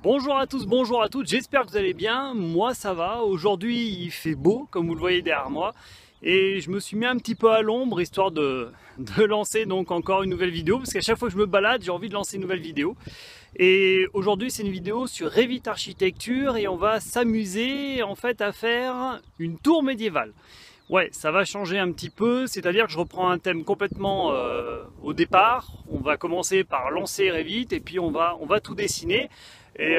Bonjour à tous, bonjour à toutes, j'espère que vous allez bien, moi ça va, aujourd'hui il fait beau comme vous le voyez derrière moi et je me suis mis un petit peu à l'ombre histoire de lancer donc encore une nouvelle vidéo parce qu'à chaque fois que je me balade j'ai envie de lancer une nouvelle vidéo et aujourd'hui c'est une vidéo sur Revit Architecture et on va s'amuser en fait à faire une tour médiévale. Ouais, ça va changer un petit peu, c'est-à-dire que je reprends un thème complètement au départ. On va commencer par lancer Revit et puis on va tout dessiner. Et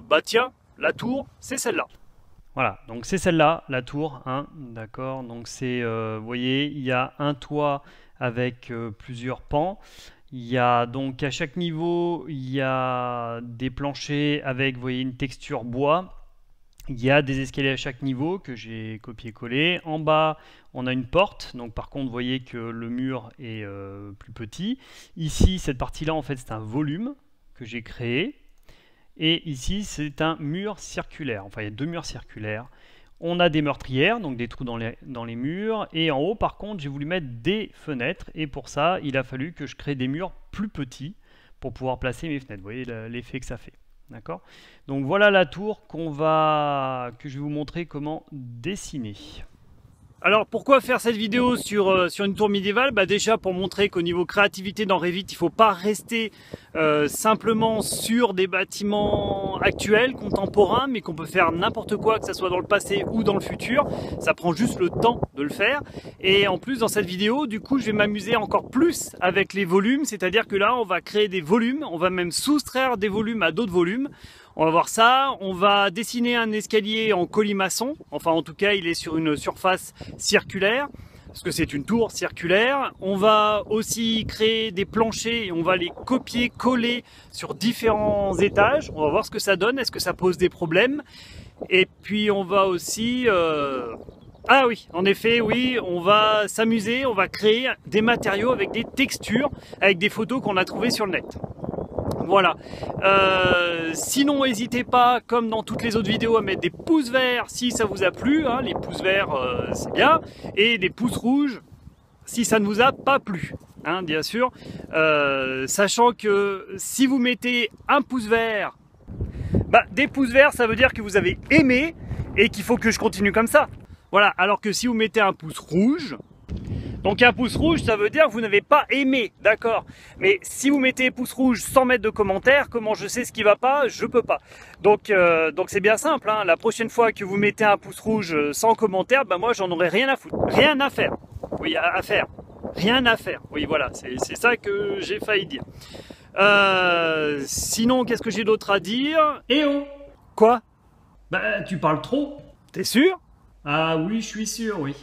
bah tiens, la tour, c'est celle-là. Voilà, donc c'est celle-là, la tour, hein, d'accord. Donc c'est, vous voyez, il y a un toit avec plusieurs pans. Il y a donc à chaque niveau, il y a des planchers avec, vous voyez, une texture bois. Il y a des escaliers à chaque niveau que j'ai copié-collé. En bas, on a une porte. Donc par contre, vous voyez que le mur est plus petit. Ici, cette partie-là, en fait, c'est un volume que j'ai créé. Et ici, c'est un mur circulaire. Enfin, il y a deux murs circulaires. On a des meurtrières, donc des trous dans les murs. Et en haut, par contre, j'ai voulu mettre des fenêtres. Et pour ça, il a fallu que je crée des murs plus petits pour pouvoir placer mes fenêtres. Vous voyez l'effet que ça fait. D'accord? Donc voilà la tour que je vais vous montrer comment dessiner. Alors pourquoi faire cette vidéo sur une tour médiévale? Bah déjà pour montrer qu'au niveau créativité dans Revit, il ne faut pas rester simplement sur des bâtiments actuels, contemporains, mais qu'on peut faire n'importe quoi, que ce soit dans le passé ou dans le futur. Ça prend juste le temps de le faire. Et en plus dans cette vidéo, du coup je vais m'amuser encore plus avec les volumes, c'est-à-dire que là on va créer des volumes, on va même soustraire des volumes à d'autres volumes. On va voir ça, on va dessiner un escalier en colimaçon, enfin en tout cas il est sur une surface circulaire, parce que c'est une tour circulaire. On va aussi créer des planchers et on va les copier-coller sur différents étages. On va voir ce que ça donne, est-ce que ça pose des problèmes. Et puis on va aussi... Ah oui, en effet, oui, on va s'amuser, on va créer des matériaux avec des textures, avec des photos qu'on a trouvées sur le net. Voilà. Sinon, n'hésitez pas, comme dans toutes les autres vidéos, à mettre des pouces verts si ça vous a plu. Hein, les pouces verts, c'est bien. Et des pouces rouges si ça ne vous a pas plu. Hein, bien sûr. Sachant que si vous mettez un pouce vert, bah, des pouces verts, ça veut dire que vous avez aimé et qu'il faut que je continue comme ça. Voilà. Alors que si vous mettez un pouce rouge... Donc un pouce rouge, ça veut dire que vous n'avez pas aimé, d'accord. Mais si vous mettez pouce rouge sans mettre de commentaire, comment je sais ce qui va pas? Je peux pas. Donc c'est bien simple, hein. La prochaine fois que vous mettez un pouce rouge sans commentaire, ben moi j'en aurai rien à foutre. Rien à faire. Oui, à faire. Rien à faire. Oui, voilà, c'est ça que j'ai failli dire. Sinon, qu'est-ce que j'ai d'autre à dire? Eh oh! Quoi? Bah, tu parles trop. T'es sûr? Ah oui, je suis sûr, oui.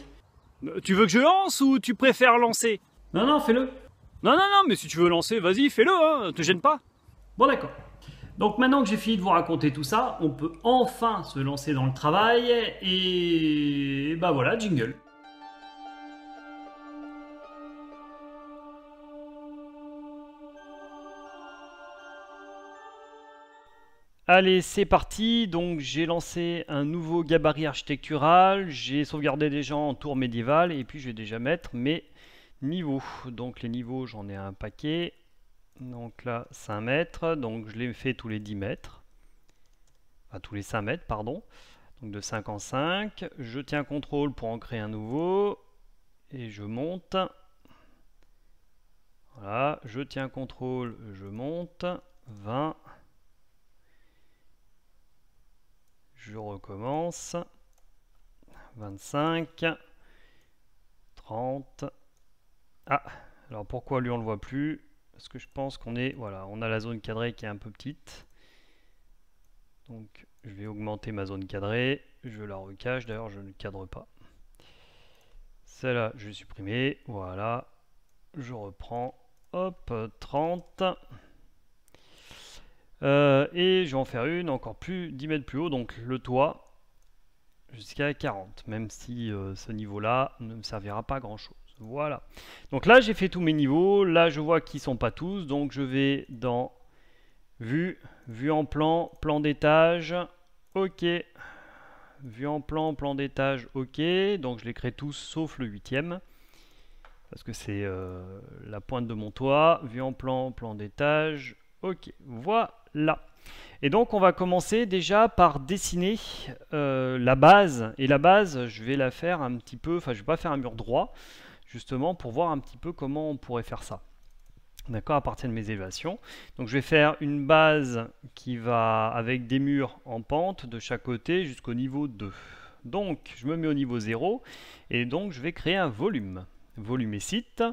Tu veux que je lance ou tu préfères lancer? Non, non, fais-le. Non, non, non, mais si tu veux lancer, vas-y, fais-le, hein, te gêne pas. Bon, d'accord. Donc maintenant que j'ai fini de vous raconter tout ça, on peut enfin se lancer dans le travail et bah voilà, jingle. Allez, c'est parti. Donc j'ai lancé un nouveau gabarit architectural, j'ai sauvegardé déjà en tour médiévale et puis je vais déjà mettre mes niveaux. Donc les niveaux, j'en ai un paquet. Donc là, 5 mètres. Donc je les fais tous les 10 mètres. Enfin, tous les 5 mètres, pardon. Donc de 5 en 5. Je tiens CTRL pour en créer un nouveau. Et je monte. Voilà, je tiens CTRL, je monte. 20. Je recommence. 25. 30. Ah, alors pourquoi lui on le voit plus? Parce que je pense qu'on est, voilà, on a la zone cadrée qui est un peu petite. Donc je vais augmenter ma zone cadrée. Je la recache, d'ailleurs je ne cadre pas. Celle-là, je vais supprimer. Voilà. Je reprends. Hop, 30. Et je vais en faire une encore plus 10 mètres plus haut, donc le toit jusqu'à 40, même si ce niveau-là ne me servira pas à grand-chose. Voilà. Donc là, j'ai fait tous mes niveaux. Là, je vois qu'ils ne sont pas tous, donc je vais dans Vue, Vue en plan, plan d'étage. OK. Vue en plan, plan d'étage. OK. Donc je les crée tous sauf le 8e. Parce que c'est la pointe de mon toit. Vue en plan, plan d'étage. OK. Voilà. Et donc on va commencer déjà par dessiner la base. Et la base, je vais la faire un petit peu, enfin je vais pas faire un mur droit, justement pour voir un petit peu comment on pourrait faire ça. D'accord, à partir de mes élévations. Donc je vais faire une base qui va avec des murs en pente de chaque côté jusqu'au niveau 2. Donc je me mets au niveau 0 et donc je vais créer un volume. Volume et site.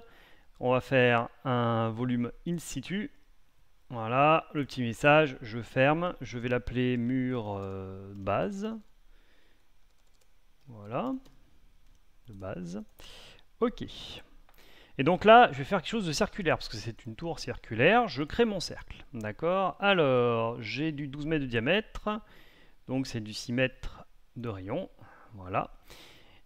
On va faire un volume in situ. Voilà, le petit message, je ferme. Je vais l'appeler mur base. Voilà, de base. Ok. Et donc là, je vais faire quelque chose de circulaire, parce que c'est une tour circulaire. Je crée mon cercle, d'accord? Alors, j'ai du 12 mètres de diamètre, donc c'est du 6 mètres de rayon, voilà.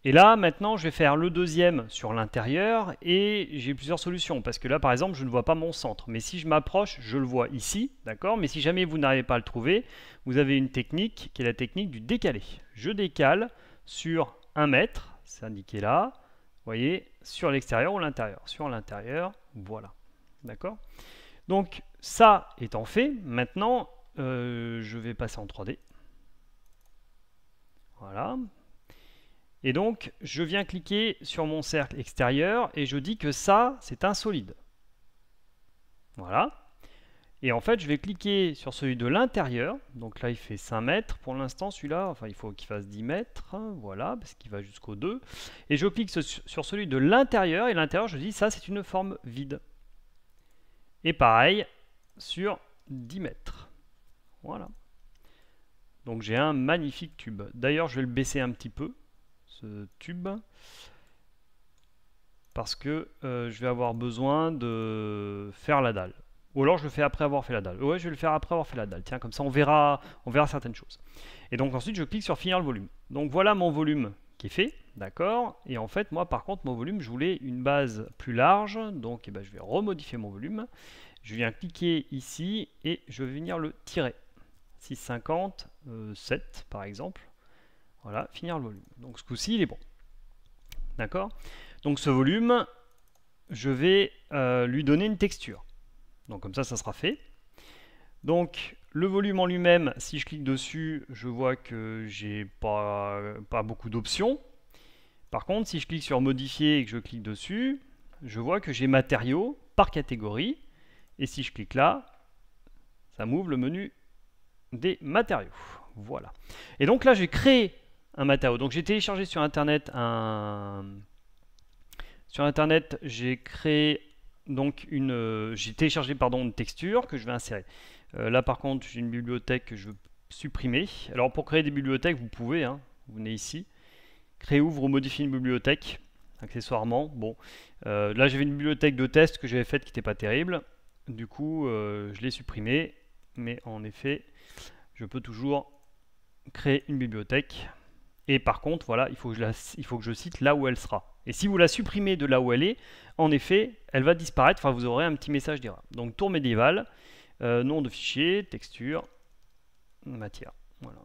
Et là, maintenant, je vais faire le deuxième sur l'intérieur, et j'ai plusieurs solutions, parce que là, par exemple, je ne vois pas mon centre. Mais si je m'approche, je le vois ici, d'accord? Mais si jamais vous n'arrivez pas à le trouver, vous avez une technique, qui est la technique du décalé. Je décale sur 1 mètre, c'est indiqué là, vous voyez, sur l'extérieur ou l'intérieur. Sur l'intérieur, voilà. D'accord? Donc, ça étant fait, maintenant, je vais passer en 3D. Voilà. Et donc, je viens cliquer sur mon cercle extérieur et je dis que ça, c'est un solide. Voilà. Et en fait, je vais cliquer sur celui de l'intérieur. Donc là, il fait 5 mètres pour l'instant, celui-là. Enfin, il faut qu'il fasse 10 mètres. Voilà, parce qu'il va jusqu'au 2. Et je clique sur celui de l'intérieur. Et l'intérieur, je dis, ça, c'est une forme vide. Et pareil, sur 10 mètres. Voilà. Donc j'ai un magnifique tube. D'ailleurs, je vais le baisser un petit peu, ce tube. Parce que je vais avoir besoin de faire la dalle. Ou alors je le fais après avoir fait la dalle. Ouais, je vais le faire après avoir fait la dalle. Tiens, comme ça on verra certaines choses. Et donc ensuite je clique sur finir le volume. Donc voilà mon volume qui est fait, d'accord. Et en fait moi par contre mon volume je voulais une base plus large. Donc je vais remodifier mon volume. Je viens cliquer ici et je vais venir le tirer. 650, 7 par exemple. Voilà, finir le volume. Donc ce coup-ci il est bon. D'accord. Donc ce volume, je vais lui donner une texture. Donc comme ça sera fait. Donc le volume en lui-même, si je clique dessus, je vois que j'ai pas beaucoup d'options. Par contre, si je clique sur modifier et que je clique dessus, je vois que j'ai matériaux par catégorie. Et si je clique là, ça m'ouvre le menu des matériaux. Voilà. Et donc là, j'ai créé un matériau. Donc j'ai téléchargé sur internet j'ai créé donc j'ai téléchargé une texture que je vais insérer. Là par contre j'ai une bibliothèque que je veux supprimer. Alors pour créer des bibliothèques vous pouvez, hein, vous venez ici, créer, ouvre ou modifier une bibliothèque accessoirement. Bon, là j'avais une bibliothèque de test que j'avais faite qui n'était pas terrible. Du coup je l'ai supprimée, mais en effet je peux toujours créer une bibliothèque. Et par contre, voilà, il faut que je cite là où elle sera. Et si vous la supprimez de là où elle est, en effet, elle va disparaître. Enfin, vous aurez un petit message d'erreur. Donc, tour médiévale, nom de fichier, texture, matière. Voilà.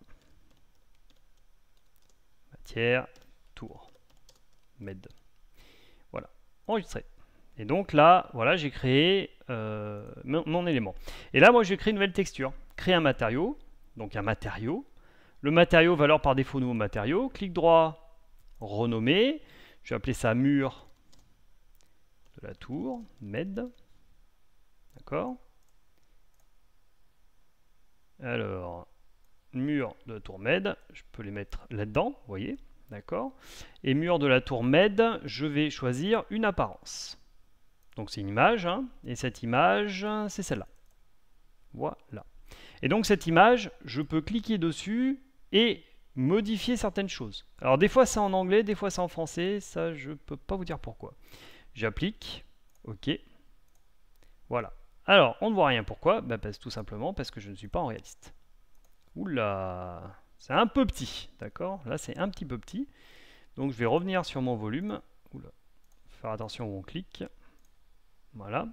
Matière, tour, med. Voilà, enregistré. Et donc là, voilà, j'ai créé mon élément. Et là, moi, je vais créer une nouvelle texture. Créer un matériau, donc un matériau. Le matériau, valeur par défaut, nouveau matériau. Clic droit, renommer. Je vais appeler ça mur de la tour, med. D'accord. Alors, mur de la tour med, je peux les mettre là-dedans, vous voyez. D'accord. Et mur de la tour med, je vais choisir une apparence. Donc c'est une image, hein, et cette image, c'est celle-là. Voilà. Et donc cette image, je peux cliquer dessus et modifier certaines choses. Alors des fois c'est en anglais, des fois c'est en français, ça je peux pas vous dire pourquoi. J'applique, ok, voilà. Alors on ne voit rien, pourquoi? Tout simplement parce que je ne suis pas en réaliste. Oula, c'est un peu petit, d'accord? Là c'est un petit peu petit, donc je vais revenir sur mon volume. Oula, faire attention où on clique. Voilà,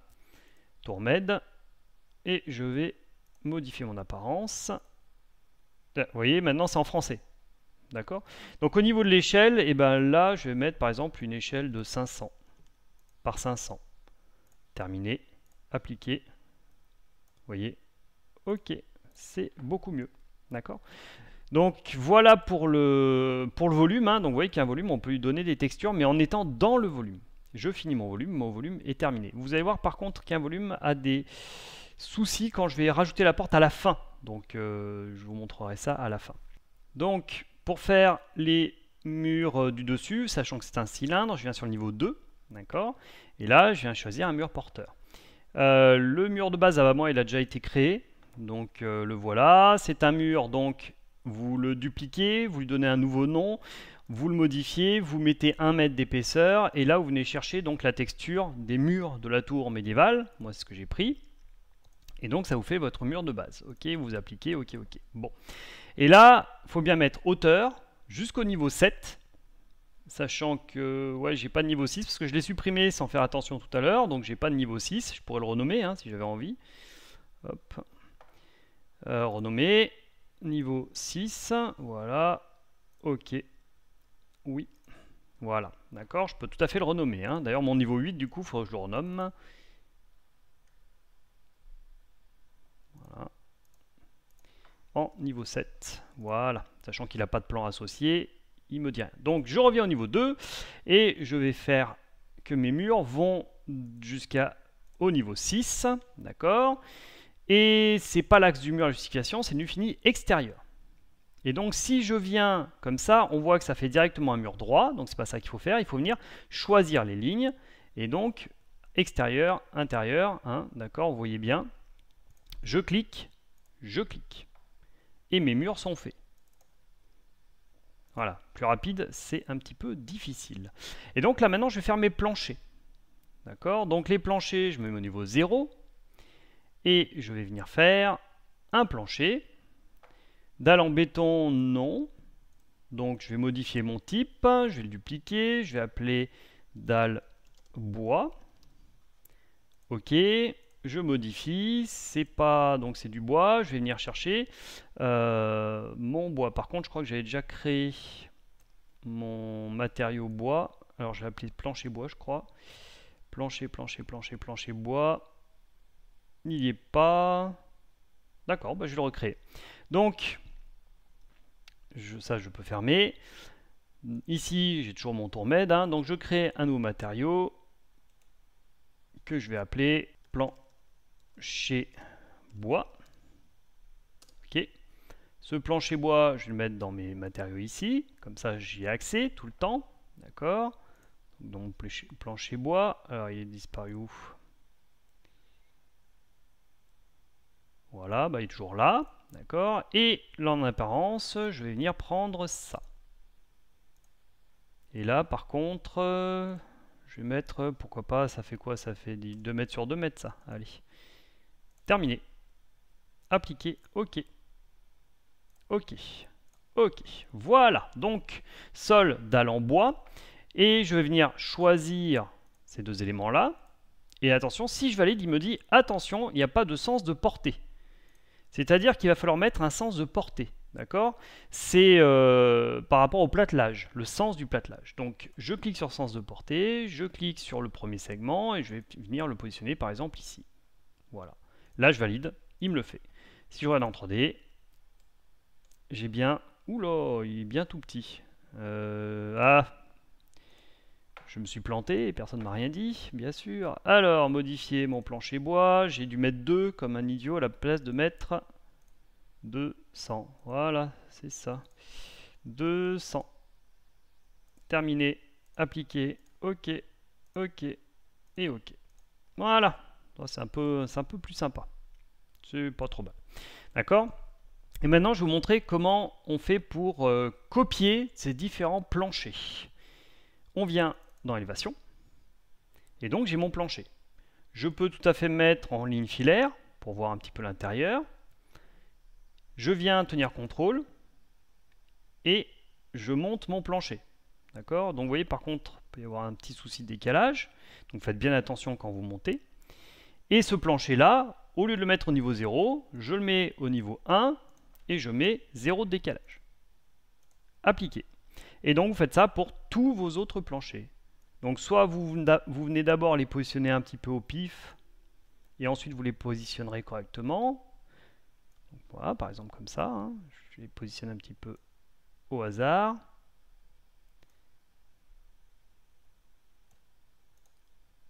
tour med, et je vais modifier mon apparence. Vous voyez, maintenant c'est en français. D'accord? Donc au niveau de l'échelle, et là je vais mettre par exemple une échelle de 500 par 500. Terminé, appliqué. Vous voyez? Ok, c'est beaucoup mieux. D'accord? Donc voilà pour le volume, hein. Donc vous voyez qu'un volume, on peut lui donner des textures, mais en étant dans le volume. Je finis mon volume est terminé. Vous allez voir par contre qu'un volume a des soucis quand je vais rajouter la porte à la fin. Donc je vous montrerai ça à la fin. Donc pour faire les murs du dessus, sachant que c'est un cylindre, je viens sur le niveau 2, d'accord? Et là, je viens choisir un mur porteur. Le mur de base, avant, il a déjà été créé, donc le voilà. C'est un mur, donc vous le dupliquez, vous lui donnez un nouveau nom, vous le modifiez, vous mettez 1 mètre d'épaisseur, et là vous venez chercher donc la texture des murs de la tour médiévale. Moi c'est ce que j'ai pris, et donc ça vous fait votre mur de base. Ok, vous appliquez, ok. Bon, et là il faut bien mettre hauteur jusqu'au niveau 7, sachant que ouais, j'ai pas de niveau 6 parce que je l'ai supprimé sans faire attention tout à l'heure, donc j'ai pas de niveau 6. Je pourrais le renommer hein, si j'avais envie. Hop, renommer niveau 6, voilà, ok, oui, voilà, d'accord, je peux tout à fait le renommer, hein. D'ailleurs mon niveau 8 du coup, il faut que je le renomme. Voilà. En niveau 7, voilà, sachant qu'il n'a pas de plan associé, il me dit rien. Donc je reviens au niveau 2, et je vais faire que mes murs vont jusqu'au niveau 6, d'accord. Et c'est pas l'axe du mur à justification, c'est nu fini extérieur. Et donc si je viens comme ça, on voit que ça fait directement un mur droit, donc c'est pas ça qu'il faut faire, il faut venir choisir les lignes, et donc extérieur, intérieur, hein, d'accord, vous voyez bien, je clique, et mes murs sont faits. Voilà, plus rapide, c'est un petit peu difficile. Et donc là maintenant je vais faire mes planchers, d'accord, donc les planchers, je me mets au niveau 0, et je vais venir faire un plancher. Dalle en béton, non. Donc je vais modifier mon type, je vais le dupliquer, je vais appeler dalle bois. Ok, je modifie, c'est pas, donc c'est du bois, je vais venir chercher mon bois. Par contre, je crois que j'avais déjà créé mon matériau bois. Alors je vais appeler plancher bois, je crois. Plancher bois. Il n'y est pas. D'accord, bah je vais le recréer. Donc, ça je peux fermer. Ici, j'ai toujours mon tourmède, hein, donc je crée un nouveau matériau que je vais appeler plancher bois. Ok. Ce plancher bois, je vais le mettre dans mes matériaux ici, comme ça j'y ai accès tout le temps. D'accord. Donc plancher bois, alors il est disparu où? Voilà, bah, il est toujours là, d'accord. Et là, en apparence, je vais venir prendre ça. Et là, par contre, je vais mettre, pourquoi pas, ça fait quoi? Ça fait 2 mètres sur 2 mètres, ça. Allez. Terminé. Appliquer, ok. Ok. Ok. Voilà. Donc, sol, dalle en bois. Et je vais venir choisir ces deux éléments-là. Et attention, si je valide, il me dit, attention, il n'y a pas de sens de portée. C'est-à-dire qu'il va falloir mettre un sens de portée, d'accord? C'est par rapport au platelage, le sens du platelage. Donc je clique sur sens de portée, je clique sur le premier segment et je vais venir le positionner par exemple ici. Voilà. Là je valide, il me le fait. Si je regarde en 3D, j'ai bien... Oula, il est bien tout petit. Ah, je me suis planté, personne ne m'a rien dit, bien sûr. Alors, modifier mon plancher bois, j'ai dû mettre 2 comme un idiot à la place de mettre 200. Voilà, c'est ça. 200. Terminé, appliqué, ok, ok et ok. Voilà, c'est un peu plus sympa. C'est pas trop mal. D'accord? Et maintenant, je vais vous montrer comment on fait pour copier ces différents planchers. On vient dans élévation, et donc j'ai mon plancher. Je peux tout à fait me mettre en ligne filaire pour voir un petit peu l'intérieur. Je viens tenir contrôle et je monte mon plancher. D'accord? Donc vous voyez par contre, il peut y avoir un petit souci de décalage, donc faites bien attention quand vous montez. Et ce plancher là, au lieu de le mettre au niveau 0, je le mets au niveau 1 et je mets 0 de décalage. Appliquer. Et donc vous faites ça pour tous vos autres planchers. Donc soit vous venez d'abord les positionner un petit peu au pif, et ensuite vous les positionnerez correctement. Donc, Voilà, par exemple comme ça. Hein. Je les positionne un petit peu au hasard.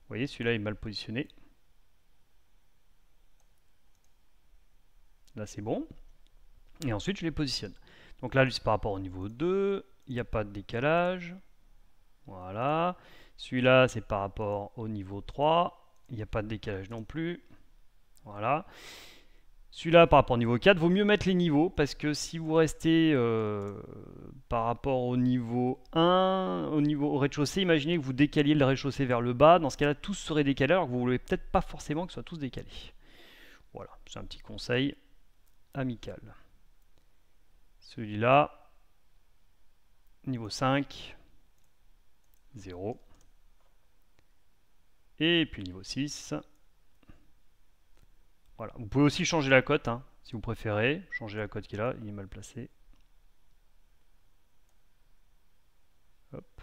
Vous voyez, celui-là est mal positionné. Là, c'est bon. Et ensuite, je les positionne. Donc là, lui, c'est par rapport au niveau 2. Il n'y a pas de décalage. Voilà. Celui-là, c'est par rapport au niveau 3. Il n'y a pas de décalage non plus. Voilà. Celui-là, par rapport au niveau 4, vaut mieux mettre les niveaux parce que si vous restez par rapport au niveau 1, au rez-de-chaussée, imaginez que vous décaliez le rez-de-chaussée vers le bas. Dans ce cas-là, tous seraient décalés alors que vous ne voulez peut-être pas forcément que ce soit tous décalés. Voilà, c'est un petit conseil amical. Celui-là, niveau 5, 0. Et puis niveau 6. Voilà. Vous pouvez aussi changer la cote, hein, si vous préférez. Changer la cote qui est là, il est mal placé. Hop.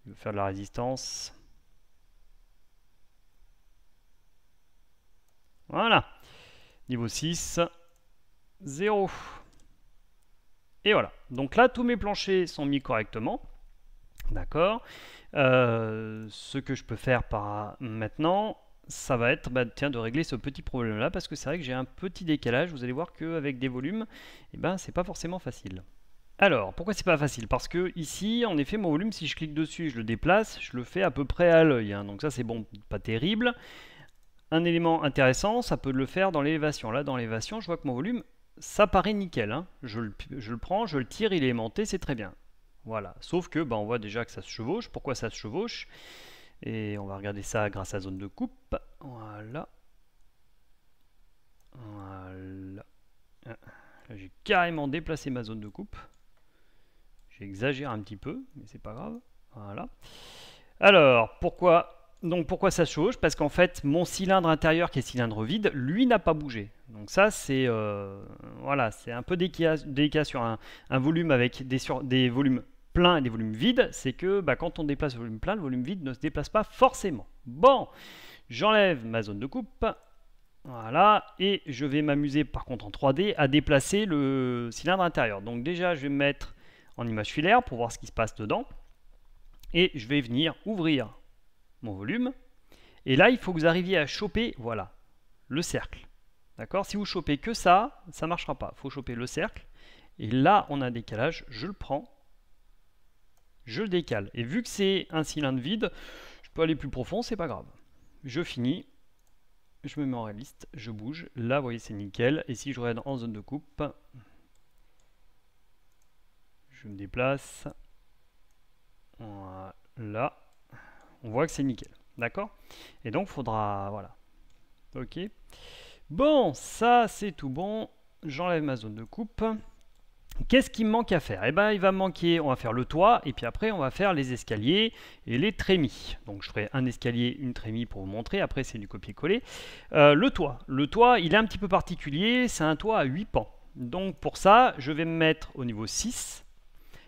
Il veut faire de la résistance. Voilà. Niveau 6, 0. Et voilà. Donc là, tous mes planchers sont mis correctement. D'accord. Ce que je peux faire par maintenant, ça va être de régler ce petit problème là parce que c'est vrai que j'ai un petit décalage. Vous allez voir qu'avec des volumes, c'est pas forcément facile. Alors, pourquoi c'est pas facile? Parce que ici, en effet, mon volume, si je clique dessus et je le déplace, je le fais à peu près à l'œil. Hein. Donc ça, c'est bon, pas terrible. Un élément intéressant, ça peut le faire dans l'élévation. Là, dans l'élévation, je vois que mon volume, ça paraît nickel. Hein. Je le prends, je le tire, il est aimanté, c'est très bien. Voilà. Sauf que, on voit déjà que ça se chevauche. Pourquoi ça se chevauche? Et on va regarder ça grâce à la zone de coupe. Voilà. Voilà. Là, j'ai carrément déplacé ma zone de coupe. J'exagère un petit peu, mais c'est pas grave. Voilà. Alors, pourquoi ça se chevauche? Parce qu'en fait, mon cylindre intérieur, qui est cylindre vide, lui n'a pas bougé. Donc ça, c'est voilà, c'est un peu délicat sur un volume avec des volumes pleins et des volumes vides. C'est que quand on déplace le volume plein, le volume vide ne se déplace pas forcément. Bon, j'enlève ma zone de coupe. Voilà, et je vais m'amuser par contre en 3D à déplacer le cylindre intérieur. Donc déjà, je vais me mettre en image filaire pour voir ce qui se passe dedans. Et je vais venir ouvrir mon volume. Et là, il faut que vous arriviez à choper, voilà, le cercle. D'accord? Si vous chopez que ça, ça ne marchera pas. Il faut choper le cercle. Et là, on a un décalage. Je le prends. Je le décale. Et vu que c'est un cylindre vide, je peux aller plus profond, c'est pas grave. Je finis. Je me mets en réaliste. Je bouge. Là, vous voyez, c'est nickel. Et si je regarde en zone de coupe, je me déplace. Voilà. On voit que c'est nickel. D'accord? Et donc, il faudra... Voilà. Ok. Bon, ça, c'est tout bon. J'enlève ma zone de coupe. Qu'est-ce qui me manque à faire? Eh bien, il va me manquer... On va faire le toit. Et puis après, on va faire les escaliers et les trémies. Donc, je ferai un escalier, une trémie pour vous montrer. Après, c'est du copier-coller. Le toit. Le toit, il est un petit peu particulier. C'est un toit à 8 pans. Donc, pour ça, je vais me mettre au niveau 6.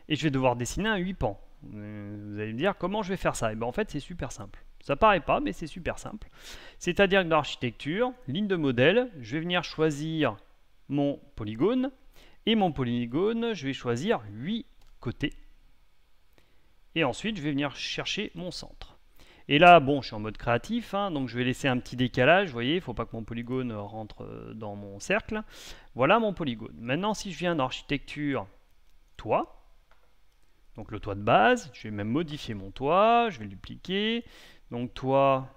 Et je vais devoir dessiner un 8 pans. Vous allez me dire comment je vais faire ça? Et bien en fait c'est super simple. Ça paraît pas mais c'est super simple. C'est-à-dire que dans l'architecture, ligne de modèle, je vais venir choisir mon polygone. Et mon polygone, je vais choisir 8 côtés. Et ensuite je vais venir chercher mon centre. Et là, bon, je suis en mode créatif, hein, donc je vais laisser un petit décalage. Vous voyez, il ne faut pas que mon polygone rentre dans mon cercle. Voilà mon polygone. Maintenant, si je viens dans l'architecture toit, donc le toit de base, je vais même modifier mon toit, je vais le dupliquer. Donc toit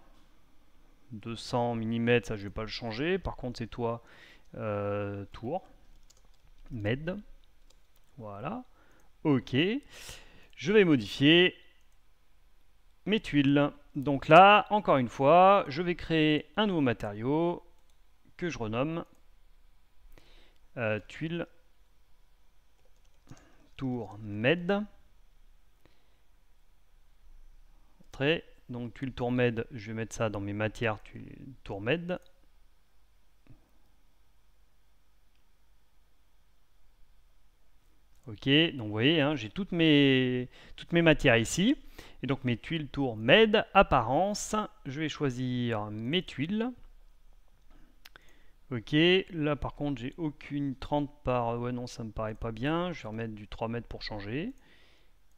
200 mm, ça je ne vais pas le changer. Par contre c'est toit tour, med. Voilà. Ok. Je vais modifier mes tuiles. Donc là, encore une fois, je vais créer un nouveau matériau que je renomme tuile tour med. Donc tuile tour med, je vais mettre ça dans mes matières tour med. Ok, donc vous voyez, hein, j'ai toutes mes matières ici. Et donc mes tuiles tour med, apparence, je vais choisir mes tuiles. Ok, là par contre j'ai aucune 30 par... Ouais non, ça me paraît pas bien. Je vais remettre du 3 mètres pour changer.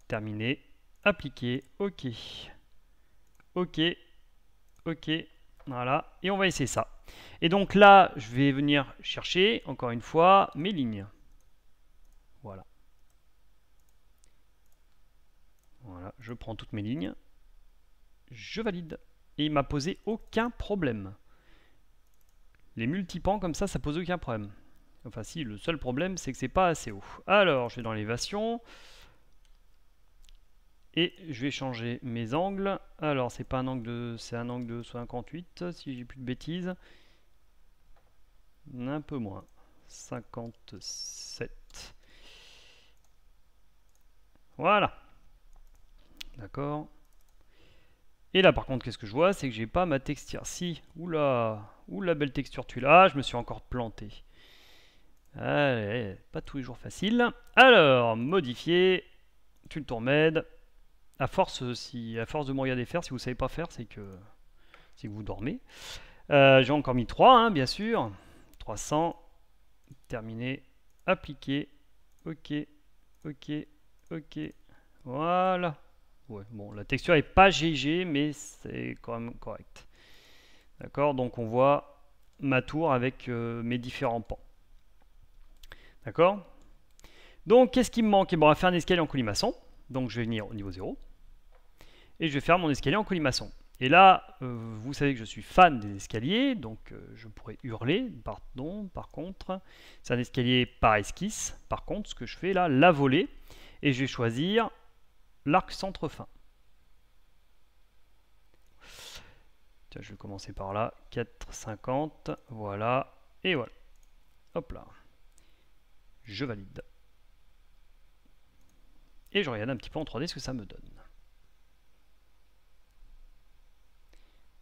Terminé. Appliquer. Ok. Ok. Ok. Voilà. Et on va essayer ça. Et donc là, je vais venir chercher, encore une fois, mes lignes. Voilà. Voilà, je prends toutes mes lignes. Je valide. Et il m'a posé aucun problème. Les multipans comme ça pose aucun problème. Enfin si, le seul problème c'est que c'est pas assez haut. Alors, je vais dans l'élévation. Et je vais changer mes angles. Alors, c'est pas un angle de... c'est un angle de 58, si j'ai plus de bêtises. Un peu moins. 57. Voilà. D'accord. Et là, par contre, qu'est-ce que je vois? C'est que j'ai pas ma texture. Si. Oula. Oula, belle texture tu l'as. Je me suis encore planté. Allez, pas tous les jours facile. Alors, modifier. Tu le tourmèdes. À force de me regarder faire, si vous ne savez pas faire, c'est que vous dormez. J'ai encore mis 3, hein, bien sûr. 300. Terminé. Appliquer. Ok. Ok. Ok. Voilà. Ouais, bon, la texture n'est pas GG, mais c'est quand même correct. D'accord, donc on voit ma tour avec mes différents pans. D'accord. Donc, qu'est-ce qui me manque? Et bon, on va faire un escalier en colimaçon. Donc, je vais venir au niveau 0. Et je vais faire mon escalier en colimaçon. Et là, vous savez que je suis fan des escaliers, donc je pourrais hurler. Pardon, par contre, c'est un escalier par esquisse. Par contre, ce que je fais là, la volée. Et je vais choisir l'arc centre-fin. Tiens, je vais commencer par là. 4,50. Voilà. Et voilà. Hop là. Je valide. Et je regarde un petit peu en 3D ce que ça me donne.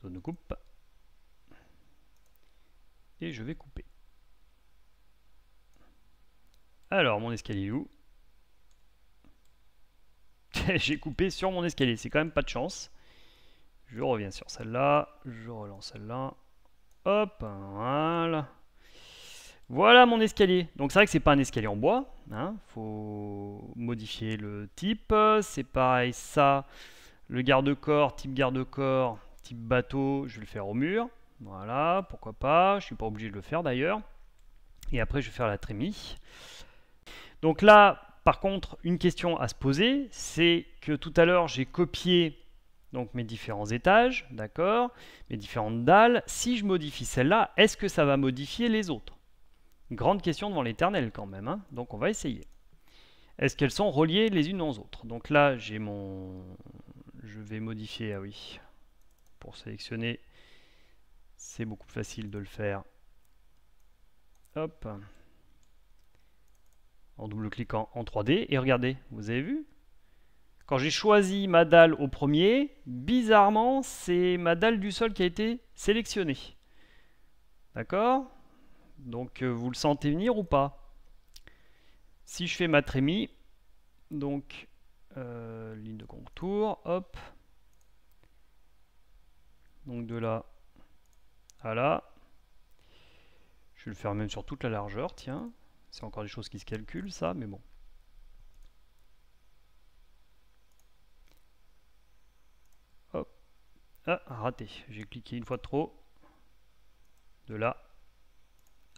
Zone de coupe. Et je vais couper. Alors, mon escalier est où? J'ai coupé sur mon escalier, c'est quand même pas de chance. Je reviens sur celle-là, je relance celle-là. Hop, voilà. Voilà mon escalier. Donc c'est vrai que c'est pas un escalier en bois. Hein. Faut modifier le type. C'est pareil, ça. Le garde-corps, type bateau, je vais le faire au mur. Voilà, pourquoi pas. Je suis pas obligé de le faire d'ailleurs. Et après, je vais faire la trémie. Donc là, par contre, une question à se poser, c'est que tout à l'heure, j'ai copié donc mes différents étages, d'accord, mes différentes dalles. Si je modifie celle-là, est-ce que ça va modifier les autres? Grande question devant l'éternel quand même, hein. Donc on va essayer. Est-ce qu'elles sont reliées les unes aux autres? Donc là, j'ai mon... Je vais modifier, ah oui, pour sélectionner, c'est beaucoup plus facile de le faire. Hop. En double-cliquant en 3D. Et regardez, vous avez vu? Quand j'ai choisi ma dalle au premier, bizarrement, c'est ma dalle du sol qui a été sélectionnée. D'accord? Donc, vous le sentez venir ou pas? Si je fais ma trémie, donc, ligne de contour, hop. Donc, de là à là. Je vais le faire même sur toute la largeur, tiens. C'est encore des choses qui se calculent, ça, mais bon. Hop. Ah, raté. J'ai cliqué une fois de trop. De là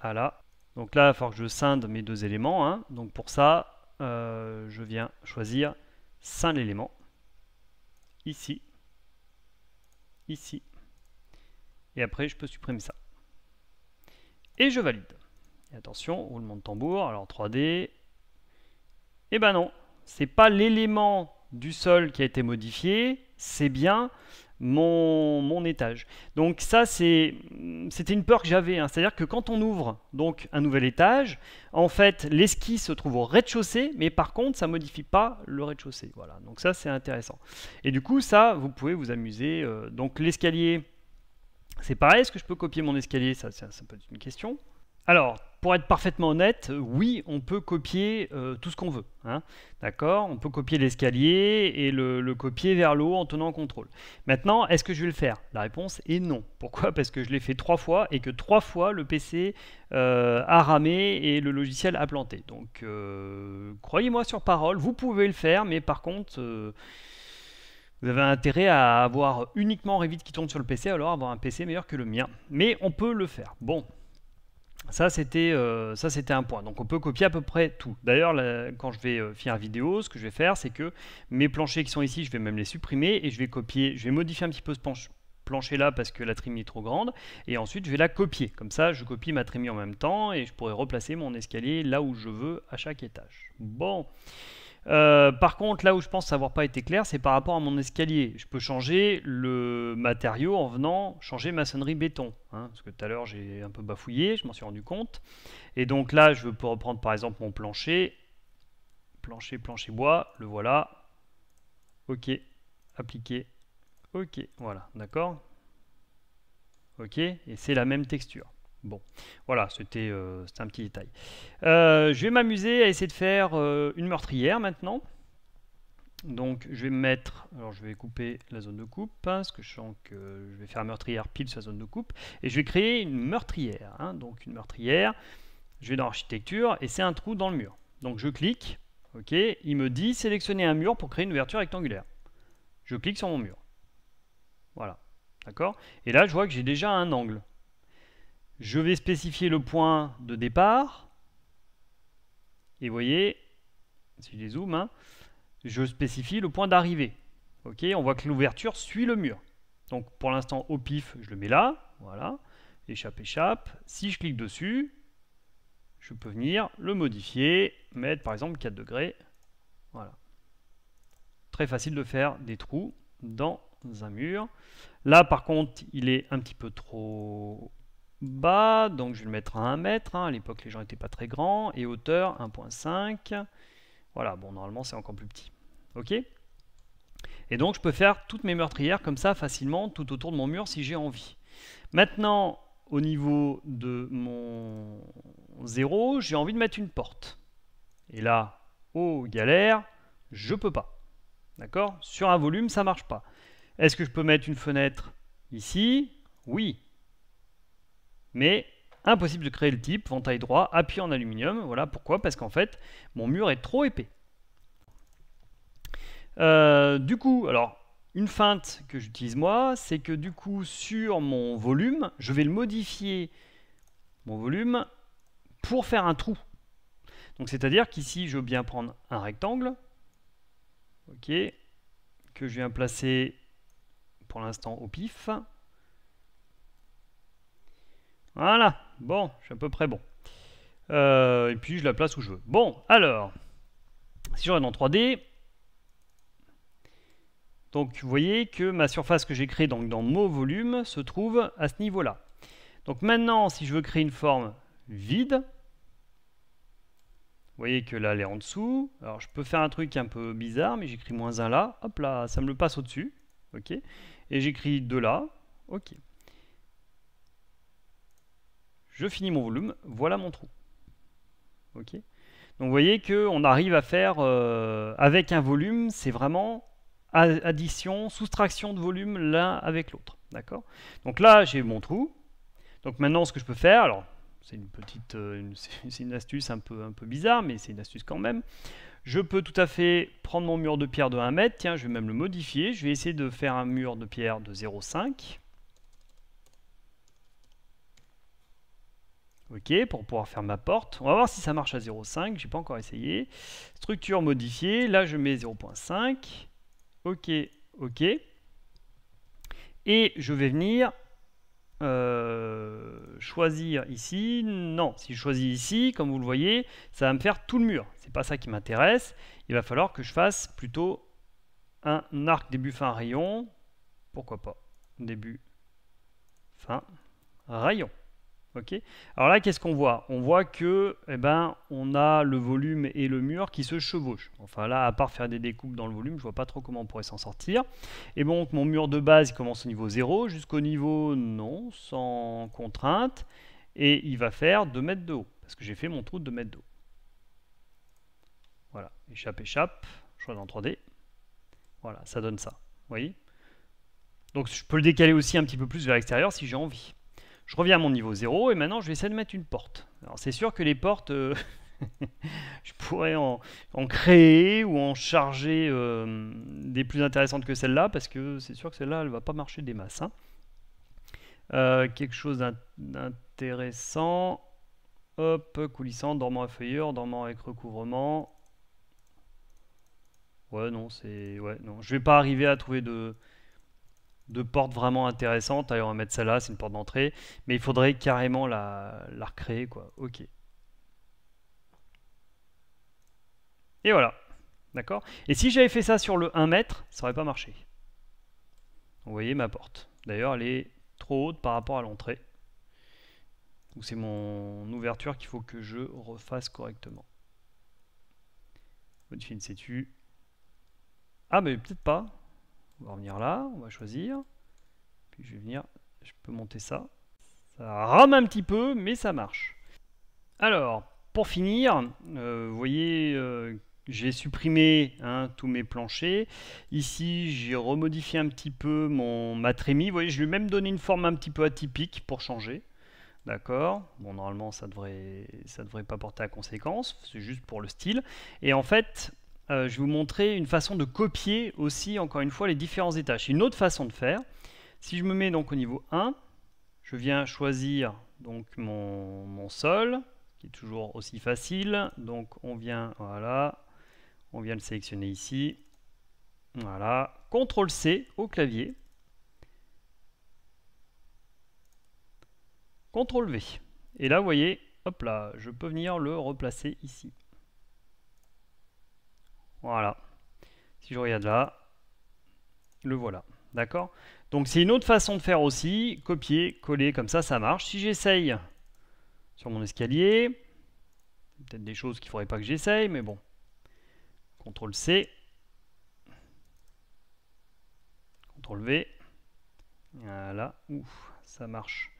à là. Donc là, il va falloir que je scinde mes deux éléments. Hein. Donc pour ça, je viens choisir scinde l'élément. Ici. Ici. Et après, je peux supprimer ça. Et je valide. Et attention, roulement de tambour. Alors 3D. Eh ben non, c'est pas l'élément du sol qui a été modifié, c'est bien mon étage. Donc ça, c'était une peur que j'avais. Hein. C'est-à-dire que quand on ouvre donc un nouvel étage, en fait, l'esquisse se trouve au rez-de-chaussée, mais par contre, ça ne modifie pas le rez-de-chaussée. Voilà. Donc ça, c'est intéressant. Et du coup, ça, vous pouvez vous amuser. Donc l'escalier, c'est pareil. Est-ce que je peux copier mon escalier? Ça peut être une question. Alors, pour être parfaitement honnête, oui, on peut copier tout ce qu'on veut. Hein, d'accord? On peut copier l'escalier et le copier vers le haut en tenant contrôle. Maintenant, est-ce que je vais le faire? La réponse est non. Pourquoi? Parce que je l'ai fait 3 fois et que 3 fois le PC a ramé et le logiciel a planté. Donc, croyez-moi sur parole, vous pouvez le faire, mais par contre, vous avez intérêt à avoir uniquement Revit qui tourne sur le PC, alors avoir un PC meilleur que le mien. Mais on peut le faire. Bon. Ça c'était un point, donc on peut copier à peu près tout. D'ailleurs quand je vais finir la vidéo, ce que je vais faire c'est que mes planchers qui sont ici, je vais même les supprimer et je vais copier, je vais modifier un petit peu ce plancher là parce que la trémie est trop grande et ensuite je vais la copier. Comme ça je copie ma trémie en même temps et je pourrai replacer mon escalier là où je veux à chaque étage. Bon. Par contre, là où je pense n'avoir pas été clair, c'est par rapport à mon escalier. Je peux changer le matériau en venant changer maçonnerie béton. Hein, parce que tout à l'heure, j'ai un peu bafouillé, je m'en suis rendu compte. Et donc là, je peux reprendre par exemple mon plancher. Plancher bois, le voilà. OK, appliquer. OK, voilà, d'accord. OK, et c'est la même texture. Bon, voilà, c'était un petit détail. Je vais m'amuser à essayer de faire une meurtrière maintenant. Donc je vais me mettre, alors je vais couper la zone de coupe, hein, parce que je sens que je vais faire une meurtrière pile sur la zone de coupe. Et je vais créer une meurtrière. Hein, donc une meurtrière, je vais dans architecture et c'est un trou dans le mur. Donc je clique, ok, il me dit sélectionner un mur pour créer une ouverture rectangulaire. Je clique sur mon mur. Voilà, d'accord. Et là je vois que j'ai déjà un angle. Je vais spécifier le point de départ. Et vous voyez, si je les zoome, hein, je spécifie le point d'arrivée. Ok, on voit que l'ouverture suit le mur. Donc pour l'instant, au pif, je le mets là. Voilà. Échappe, échappe. Si je clique dessus, je peux venir le modifier, mettre par exemple 4 degrés. Voilà. Très facile de faire des trous dans un mur. Là, par contre, il est un petit peu trop bas, donc je vais le mettre à 1 mètre, hein. À l'époque les gens n'étaient pas très grands, et hauteur 1.5, voilà, bon normalement c'est encore plus petit, ok. Et donc je peux faire toutes mes meurtrières comme ça facilement tout autour de mon mur si j'ai envie. Maintenant au niveau de mon 0, j'ai envie de mettre une porte, et là, oh galère, je peux pas, d'accord, sur un volume ça marche pas. Est-ce que je peux mettre une fenêtre ici? Oui. Mais impossible de créer le type, ventail droit, appui en aluminium. Voilà pourquoi, parce qu'en fait, mon mur est trop épais. Du coup, alors, une feinte que j'utilise moi, c'est que du coup, sur mon volume, je vais le modifier, mon volume, pour faire un trou. Donc, c'est-à-dire qu'ici, je veux bien prendre un rectangle, ok, que je viens placer pour l'instant au pif. Voilà, bon, je suis à peu près bon. Et puis je la place où je veux. Bon, alors, si je regarde en 3D, donc vous voyez que ma surface que j'ai créée donc, dans mon volume se trouve à ce niveau-là. Donc maintenant, si je veux créer une forme vide, vous voyez que là, elle est en dessous. Alors je peux faire un truc un peu bizarre, mais j'écris -1 là. Hop là, ça me le passe au-dessus. Ok. Et j'écris 2 là. Ok. Je finis mon volume, voilà mon trou. Ok. Donc vous voyez qu'on arrive à faire, avec un volume, c'est vraiment addition, soustraction de volume l'un avec l'autre. D'accord. Donc là, j'ai mon trou. Donc maintenant, ce que je peux faire, alors c'est une petite, c'est une astuce un peu bizarre, mais c'est une astuce quand même. Je peux tout à fait prendre mon mur de pierre de 1 mètre. Tiens, je vais même le modifier. Je vais essayer de faire un mur de pierre de 0,5. Ok, pour pouvoir faire ma porte. On va voir si ça marche à 0,5, j'ai pas encore essayé. Structure modifiée, là je mets 0,5. Ok, ok. Et je vais venir choisir ici. Non, si je choisis ici, comme vous le voyez, ça va me faire tout le mur. C'est pas ça qui m'intéresse. Il va falloir que je fasse plutôt un arc début fin rayon. Pourquoi pas début fin rayon. Okay. Alors là, qu'est-ce qu'on voit? On voit que, eh ben, on a le volume et le mur qui se chevauchent. Enfin là, à part faire des découpes dans le volume, je vois pas trop comment on pourrait s'en sortir. Et donc, mon mur de base il commence au niveau 0 jusqu'au niveau non, sans contrainte. Et il va faire 2 mètres de haut. parce que j'ai fait mon trou de 2 mètres d'eau. Voilà, échappe, échappe, choix dans 3D. Voilà, ça donne ça, vous voyez. Donc je peux le décaler aussi un petit peu plus vers l'extérieur si j'ai envie. Je reviens à mon niveau 0 et maintenant je vais essayer de mettre une porte. Alors c'est sûr que les portes, je pourrais en créer ou en charger des plus intéressantes que celle-là, parce que c'est sûr que celle-là, elle va pas marcher des masses. Hein. Quelque chose d'intéressant. Hop, coulissant, dormant à feuilleur, dormant avec recouvrement. Ouais, non, c'est... Ouais, non. Je vais pas arriver à trouver de porte vraiment intéressante. Allez, on va mettre celle-là, c'est une porte d'entrée. Mais il faudrait carrément la recréer, quoi. Ok. Et voilà. D'accord? Et si j'avais fait ça sur le 1 mètre, ça aurait pas marché. Vous voyez ma porte. D'ailleurs, elle est trop haute par rapport à l'entrée. Donc c'est mon ouverture qu'il faut que je refasse correctement. Modifier une sétu. Ah, mais peut-être pas. On va revenir là, on va choisir. Puis je vais venir, je peux monter ça. Ça rame un petit peu, mais ça marche. Alors, pour finir, vous voyez, j'ai supprimé tous mes planchers. Ici, j'ai remodifié un petit peu ma trémie. Vous voyez, je lui ai même donné une forme un petit peu atypique pour changer. D'accord. Bon, normalement, ça devrait pas porter à conséquence. C'est juste pour le style. Et en fait, je vais vous montrer une façon de copier aussi, encore une fois, les différents étages. C'est une autre façon de faire. Si je me mets donc au niveau 1, je viens choisir donc mon sol, qui est toujours aussi facile. Donc on vient, voilà, on vient le sélectionner ici. Voilà. CTRL-C au clavier. CTRL-V. Et là, vous voyez, hop là, je peux venir le replacer ici. Voilà. Si je regarde là, le voilà. D'accord? Donc c'est une autre façon de faire aussi. Copier, coller, comme ça marche. Si j'essaye sur mon escalier, peut-être des choses qu'il ne faudrait pas que j'essaye, mais bon. CTRL-C. CTRL-V. Voilà. Ouf, ça marche.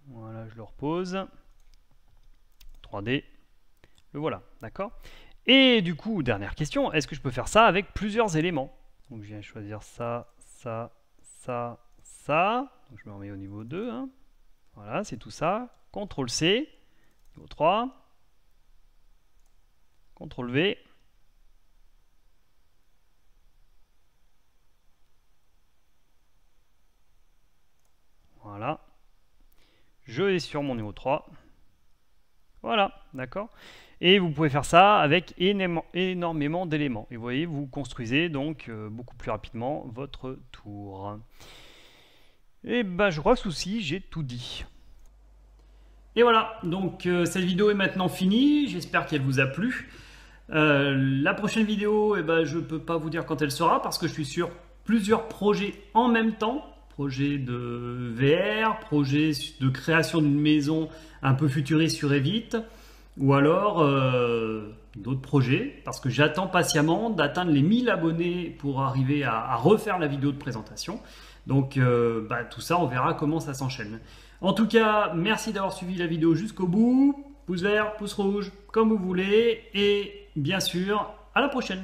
Voilà, je le repose. 3D. Le voilà, d'accord? Et du coup, dernière question, est-ce que je peux faire ça avec plusieurs éléments? Donc je viens choisir ça, ça, ça, ça. Donc je me remets au niveau 2. Hein. Voilà, c'est tout ça. CTRL-C. Niveau 3. CTRL-V. Voilà. Je vais sur mon niveau 3. Voilà, d'accord. Et vous pouvez faire ça avec énormément d'éléments. Et vous voyez, vous construisez donc beaucoup plus rapidement votre tour. Et ben, je crois que ceci, j'ai tout dit. Et voilà, donc cette vidéo est maintenant finie. J'espère qu'elle vous a plu. La prochaine vidéo, eh ben, je ne peux pas vous dire quand elle sera parce que je suis sur plusieurs projets en même temps. Projet de VR, projet de création d'une maison un peu futuriste sur Revit, ou alors d'autres projets, parce que j'attends patiemment d'atteindre les 1000 abonnés pour arriver à refaire la vidéo de présentation. Donc tout ça, on verra comment ça s'enchaîne. En tout cas, merci d'avoir suivi la vidéo jusqu'au bout. Pouce vert, pouce rouge, comme vous voulez. Et bien sûr, à la prochaine.